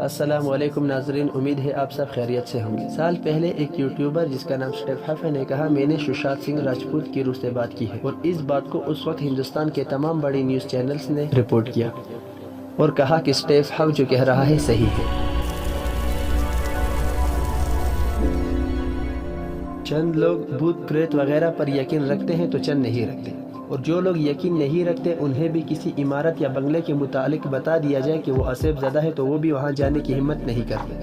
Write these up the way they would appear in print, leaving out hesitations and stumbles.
السلام علیکم ناظرین، امید ہے آپ سب خیریت سے ہوں گے۔ سال پہلے ایک یوٹیوبر جس کا نام اسٹیف ہف ہے نے کہا میں نے ششانت سنگھ راجپوت کی روح سے بات کی ہے، اور اس بات کو اس وقت ہندوستان کے تمام بڑی نیوز چینلز نے رپورٹ کیا اور کہا کہ اسٹیف ہف جو کہہ رہا ہے صحیح ہے۔ چند لوگ بھوت پریت وغیرہ پر یقین رکھتے ہیں تو چند نہیں رکھتے، اور جو لوگ یقین نہیں رکھتے انہیں بھی کسی عمارت یا بنگلے کے متعلق بتا دیا جائے کہ وہ عصب زدہ ہے تو وہ بھی وہاں جانے کی ہمت نہیں کرتے۔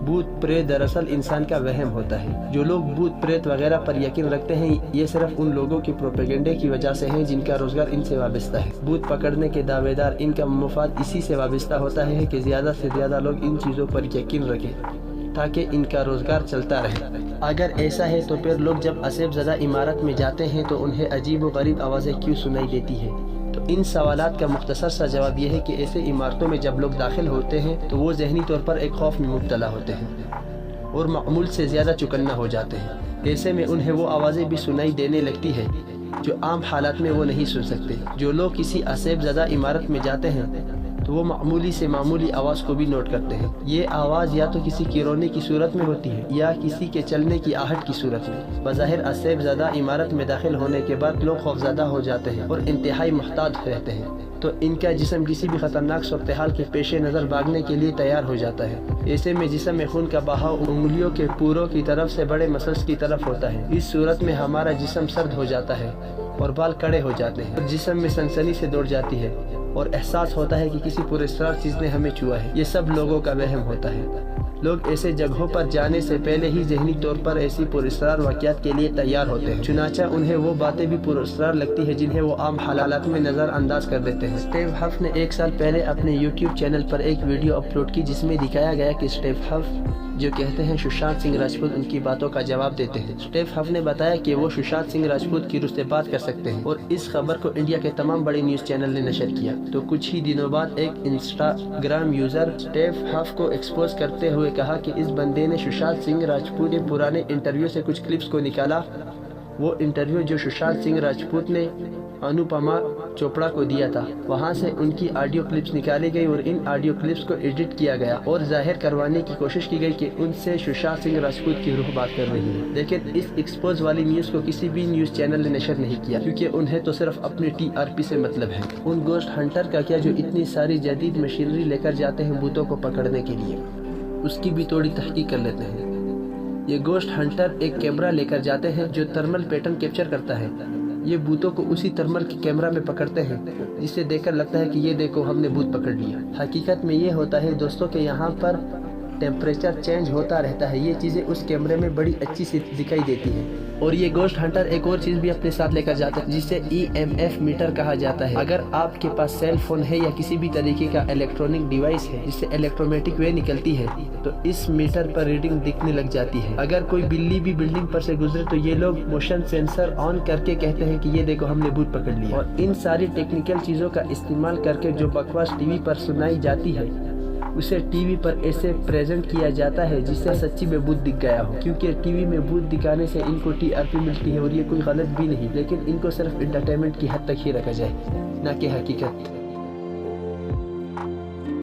بھوت پریت دراصل انسان کا وہم ہوتا ہے۔ جو لوگ بھوت پریت وغیرہ پر یقین رکھتے ہیں یہ صرف ان لوگوں کی پروپیگنڈے کی وجہ سے ہیں جن کا روزگار ان سے وابستہ ہے۔ بھوت پکڑنے کے دعوے دار ان کا مفاد اسی سے وابستہ ہوتا ہے کہ زیادہ سے زیادہ لوگ ان چیزوں پر یقین رکھیں تاکہ ان کا روزگار چلتا رہے۔ اگر ایسا ہے تو پھر لوگ جب عصب زدہ عمارت میں جاتے ہیں تو انہیں عجیب و غریب آوازیں کیوں سنائی دیتی ہیں؟ تو ان سوالات کا مختصر سا جواب یہ ہے کہ ایسے عمارتوں میں جب لوگ داخل ہوتے ہیں تو وہ ذہنی طور پر ایک خوف میں مبتلا ہوتے ہیں اور معمول سے زیادہ چکنا ہو جاتے ہیں۔ ایسے میں انہیں وہ آوازیں بھی سنائی دینے لگتی ہے جو عام حالات میں وہ نہیں سن سکتے۔ جو لوگ کسی عصب زدہ عمارت میں جاتے ہیں تو وہ معمولی سے معمولی آواز کو بھی نوٹ کرتے ہیں۔ یہ آواز یا تو کسی کی رونے کی صورت میں ہوتی ہے یا کسی کے چلنے کی آہٹ کی صورت میں۔ بظاہر عصب زدہ عمارت میں داخل ہونے کے بعد لوگ خوفزدہ ہو جاتے ہیں اور انتہائی محتاط رہتے ہیں، تو ان کا جسم کسی بھی خطرناک صورتحال کے پیش نظر بھاگنے کے لیے تیار ہو جاتا ہے۔ ایسے میں جسم میں خون کا بہاؤ انگلیوں کے پوروں کی طرف سے بڑے مسلس کی طرف ہوتا ہے۔ اس صورت میں ہمارا جسم سرد ہو جاتا ہے اور بال کڑے ہو جاتے ہیں اور جسم میں سنسنی سے دوڑ جاتی ہے اور احساس ہوتا ہے کہ کسی پراسرار چیز نے ہمیں چھوا ہے۔ یہ سب لوگوں کا وہم ہوتا ہے۔ لوگ ایسے جگہوں پر جانے سے پہلے ہی ذہنی طور پر ایسی پراسرار واقعات کے لیے تیار ہوتے ہیں، چنانچہ انہیں وہ باتیں بھی پراسرار لگتی ہیں جنہیں وہ عام حالات میں نظر انداز کر دیتے ہیں۔ اسٹیف ہف نے ایک سال پہلے اپنے یوٹیوب چینل پر ایک ویڈیو اپلوڈ کی جس میں دکھایا گیا کہ اسٹیف ہف جو کہتے ہیں ششانت سنگھ راجپوت ان کی باتوں کا جواب دیتے ہیں۔ اسٹیف ہف نے بتایا کہ وہ ششانت سنگھ راجپوت کی روح سے بات کر سکتے ہیں، اور اس خبر کو انڈیا کے تمام بڑی نیوز چینل نے نشر کیا۔ تو کچھ ہی دنوں بعد ایک انسٹاگرام یوزر اسٹیف ہف کو ایکسپوز کرتے ہوئے کہا کہ اس بندے نے ششانت سنگھ راجپوت کے پرانے انٹرویو سے کچھ کلپس کو نکالا۔ وہ انٹرویو جو ششانت سنگھ راجپوت نے انوپما چوپڑا کو دیا تھا، وہاں سے ان کی آڈیو کلپس نکالی گئی اور ان آڈیو کلپس کو ایڈٹ کیا گیا اور ظاہر کروانے کی کوشش کی گئی کہ ان سے ششانت سنگھ راجپوت کی روح بات کر رہی ہے۔ لیکن اس ایکسپوز والی نیوز کو کسی بھی نیوز چینل نے نشر نہیں کیا، کیونکہ انہیں تو صرف اپنی TRP سے مطلب ہے۔ ان گوسٹ ہنٹر کا کیا جو اتنی ساری جدید مشینری لے کر جاتے ہیں بھوتوں کو پکڑنے کے لیے، اس کی بھی تھوڑی تحقیق کر لیتے ہیں۔ یہ گوسٹ ہنٹر ایک کیمرہ لے کر جاتے ہیں جو تھرمل پیٹرن کیپچر کرتا ہے۔ یہ بھوتوں کو اسی تھرمل کے کیمرہ میں پکڑتے ہیں جسے دیکھ کر لگتا ہے کہ یہ دیکھو ہم نے بھوت پکڑ لیا۔ حقیقت میں یہ ہوتا ہے دوستوں کہ یہاں پر ٹیمپریچر چینج ہوتا رہتا ہے، یہ چیزیں اس کیمرے میں بڑی اچھی سی دکھائی دیتی ہیں۔ اور یہ گوسٹ ہنٹر ایک اور چیز بھی اپنے ساتھ لے کر جاتا ہے جسے EMF میٹر کہا جاتا ہے۔ اگر آپ کے پاس سیل فون ہے یا کسی بھی طریقے کا الیکٹرانک ڈیوائس ہے جس سے الیکٹرومیٹک ویو نکلتی ہے تو اس میٹر پر ریڈنگ دکھنے لگ جاتی ہے۔ اگر کوئی بلی بھی بلڈنگ پر سے گزرے تو یہ لوگ موشن سینسر آن کر کے کہتے ہیں کہ یہ دیکھو ہم نے بھوت پکڑ لیا۔ اور ان ساری ٹیکنیکل چیزوں کا استعمال کر کے جو بکواس ٹی وی پر سنائی جاتی ہے اسے ٹی وی پر ایسے پریزنٹ کیا جاتا ہے جس سے سچی میں بھوت دکھ گیا ہو، کیونکہ ٹی وی میں بھوت دکھانے سے ان کو TRP ملتی ہے اور یہ کوئی غلط بھی نہیں، لیکن ان کو صرف انٹرٹینمنٹ کی حد تک ہی رکھا جائے نہ کہ حقیقت۔